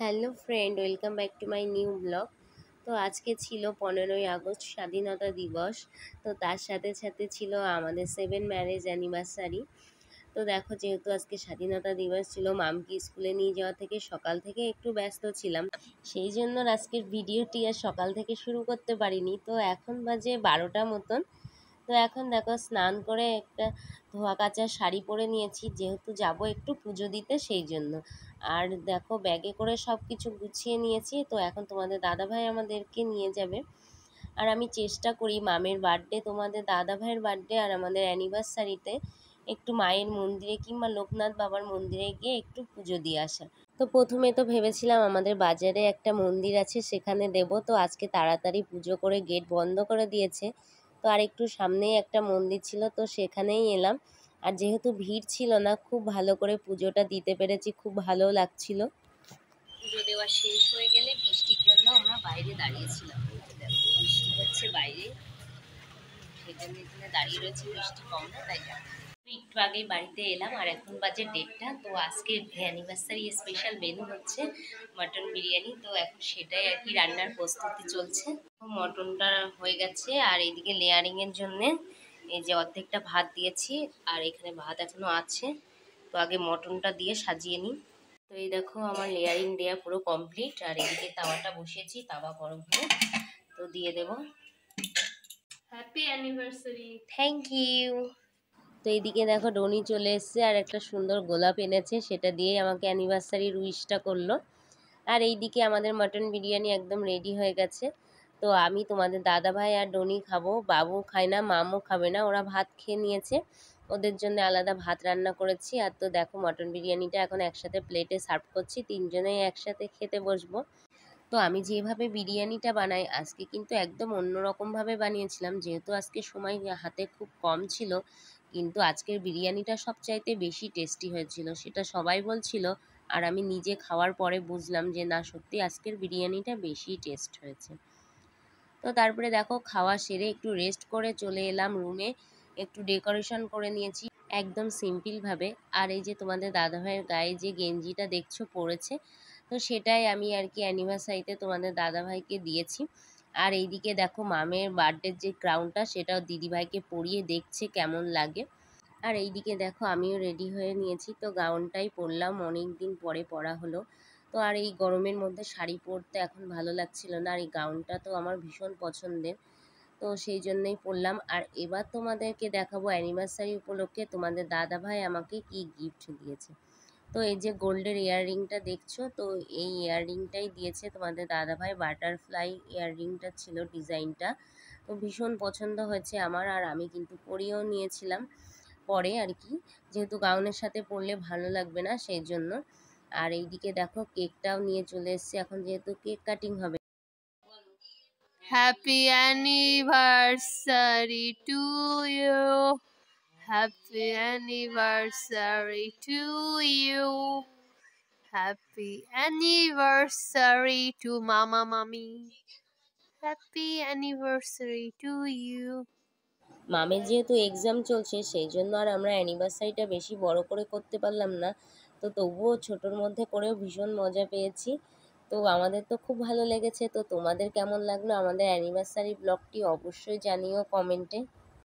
Hello friend, welcome back to my new blog. তো আজকে ছিল 15ই আগস্ট স্বাধীনতা দিবস। তো তার সাথে সাথে ছিল আমাদের 7 ম্যারেজ অ্যানিভার্সারি। তো দেখো, যেহেতু আজকে স্বাধীনতা দিবস ছিল, মামকে স্কুলে নিয়ে যাওয়া থেকে সকাল থেকে একটু ব্যস্ত ছিলাম, সেই জন্য আজকের ভিডিওটি আর সকাল থেকে শুরু করতে পারিনি। তো এখন বাজে 12টা মতন। তো এখন দেখো, স্নান করে একটা ধোয়া কাচা শাড়ি পরে নিয়েছি, যেহেতু যাব একটু পুজো দিতে, সেই জন্য। আর দেখো, ব্যাগে করে সব কিছু গুছিয়ে নিয়েছি। তো এখন তোমাদের দাদাভাই আমাদেরকে নিয়ে যাবে। আর আমি চেষ্টা করি মামের বার্থডে, তোমাদের দাদাভাইয়ের বার্থডে আর আমাদের অ্যানিভার্সারিতে একটু মায়ের মন্দিরে কিংবা লোকনাথ বাবার মন্দিরে গিয়ে একটু পুজো দিয়ে আসা। তো প্রথমে তো ভেবেছিলাম আমাদের বাজারে একটা মন্দির আছে, সেখানে দেব। তো আজকে তাড়াতাড়ি পুজো করে গেট বন্ধ করে দিয়েছে। তো আর একটু সামনেই একটা মন্দির ছিল, তো সেখানেই এলাম। আর যেহেতু ভিড় ছিল না, খুব ভালো করে পুজোটা দিতে পেরেছি, খুব ভালো লাগছিল। পুজো দেওয়া শেষ হয়ে গেলে বৃষ্টির জন্য আমরা বাইরে দাঁড়িয়েছিলাম। দেখো, বৃষ্টি হচ্ছে বাইরে, সেজন্য এখানে দাঁড়িয়ে রয়েছে, বৃষ্টি কম না তাই। একটু আগেই বাড়িতে এলাম আর এখন বাজে 1:30। তো আজকে অ্যানিভার্সারি স্পেশাল মেনু হচ্ছে মটন বিরিয়ানি। তো এখন সেটাই আর কি রান্নার প্রস্তুতি চলছে। মটনটা হয়ে গেছে আর এইদিকে লেয়ারিংয়ের জন্যে এই যে অর্ধেকটা ভাত দিয়েছি, আর এখানে ভাত এখনো আছে। তো আগে মটনটা দিয়ে সাজিয়ে নিই। তো এই দেখো, আমার লেয়ারিং দেওয়া পুরো কমপ্লিট। আর এদিকে তাওয়াটা বসিয়েছি, তাওয়া গরম হয়ে তো দিয়ে দেব। Happy anniversary. Thank you. তো এইদিকে দেখো, ডনি চলে এসছে আর একটা সুন্দর গোলাপ এনেছে, সেটা দিয়েই আমাকে অ্যানিভার্সারির উইশটা করলো। আর এইদিকে আমাদের মটন বিরিয়ানি একদম রেডি হয়ে গেছে। তো আমি, তোমাদের দাদাভাই আর ডনি খাবো, বাবু খায় না, মামও খাবে না, ওরা ভাত খেয়ে নিয়েছে। ওদের জন্য আলাদা ভাত রান্না করেছি। আর তো দেখো, মটন বিরিয়ানিটা এখন একসাথে প্লেটে সার্ভ করছি, তিনজনেই একসাথে খেতে বসবো। তো আমি যেভাবে বিরিয়ানিটা বানাই আজকে কিন্তু একদম অন্যরকমভাবে বানিয়েছিলাম, যেহেতু আজকে সময় হাতে খুব কম ছিল। কিন্তু আজকের বিরিয়ানিটা সবচাইতে বেশি টেস্টি হয়েছিল, সেটা সবাই বলছিল। আর আমি নিজে খাওয়ার পরে বুঝলাম যে না, সত্যি আজকের বিরিয়ানিটা বেশি টেস্ট হয়েছে। তো তারপরে দেখো, খাওয়া সেরে একটু রেস্ট করে চলে এলাম রুমে। একটু ডেকোরেশন করে নিয়েছি একদম সিম্পলভাবে। আর এই যে তোমাদের দাদাভাইয়ের গায়ে যে গেঞ্জিটা দেখছো পরেছে, তো সেটাই আমি আর কি অ্যানিভার্সারিতে তোমাদের দাদাভাইকে দিয়েছি। আর এইদিকে দেখো, মামের বার্থডের যে ক্রাউনটা, সেটাও দিদিভাইকে পরিয়ে দেখছে কেমন লাগে। আর এইদিকে দেখো, আমিও রেডি হয়ে নিয়েছি। তো গাউনটাই পরলাম, অনেক দিন পরে পরা হলো। তো আর এই গরমের মধ্যে শাড়ি পরতে এখন ভালো লাগছিল না, আর এই গাউনটা তো আমার ভীষণ পছন্দের। তো সেই জন্যই পরলাম। আর এবার তোমাদেরকে দেখাবো অ্যানিভার্সারি উপলক্ষে তোমাদের দাদাভাই আমাকে কি গিফট দিয়েছে। তো এই যে গোল্ডের ইয়াররিংটা দেখছো, তো এই ইয়াররিংটাই দিয়েছে তোমাদের দাদাভাই। বাটারফ্লাই ইয়াররিংটা ছিল ডিজাইনটা, তো ভীষণ পছন্দ হয়েছে আমার। আর আমি কিন্তু পরিয়েও নিয়েছিলাম পরে আর কি, যেহেতু গাউনের সাথে পরলে ভালো লাগবে না, সেই জন্য। আর এইদিকে দেখো, কেকটাও নিয়ে চলে এসছে, এখন যেহেতু কেক কাটিং হবে। Happy anniversary to you. Happy anniversary to you. Happy anniversary to Mama Mommy. Happy anniversary to you. মামের যেহেতু এক্সাম চলছে, সেই জন্য আর আমরা অ্যানিভার্সারিটা বেশি বড় করে করতে পারলাম না। তো তবুও ছোটোর মধ্যে করেও ভীষণ মজা পেয়েছি। তো আমাদের তো খুব ভালো লেগেছে। তো তোমাদের কেমন লাগলো আমাদের অ্যানিভার্সারি ব্লগটি অবশ্যই জানিও কমেন্টে।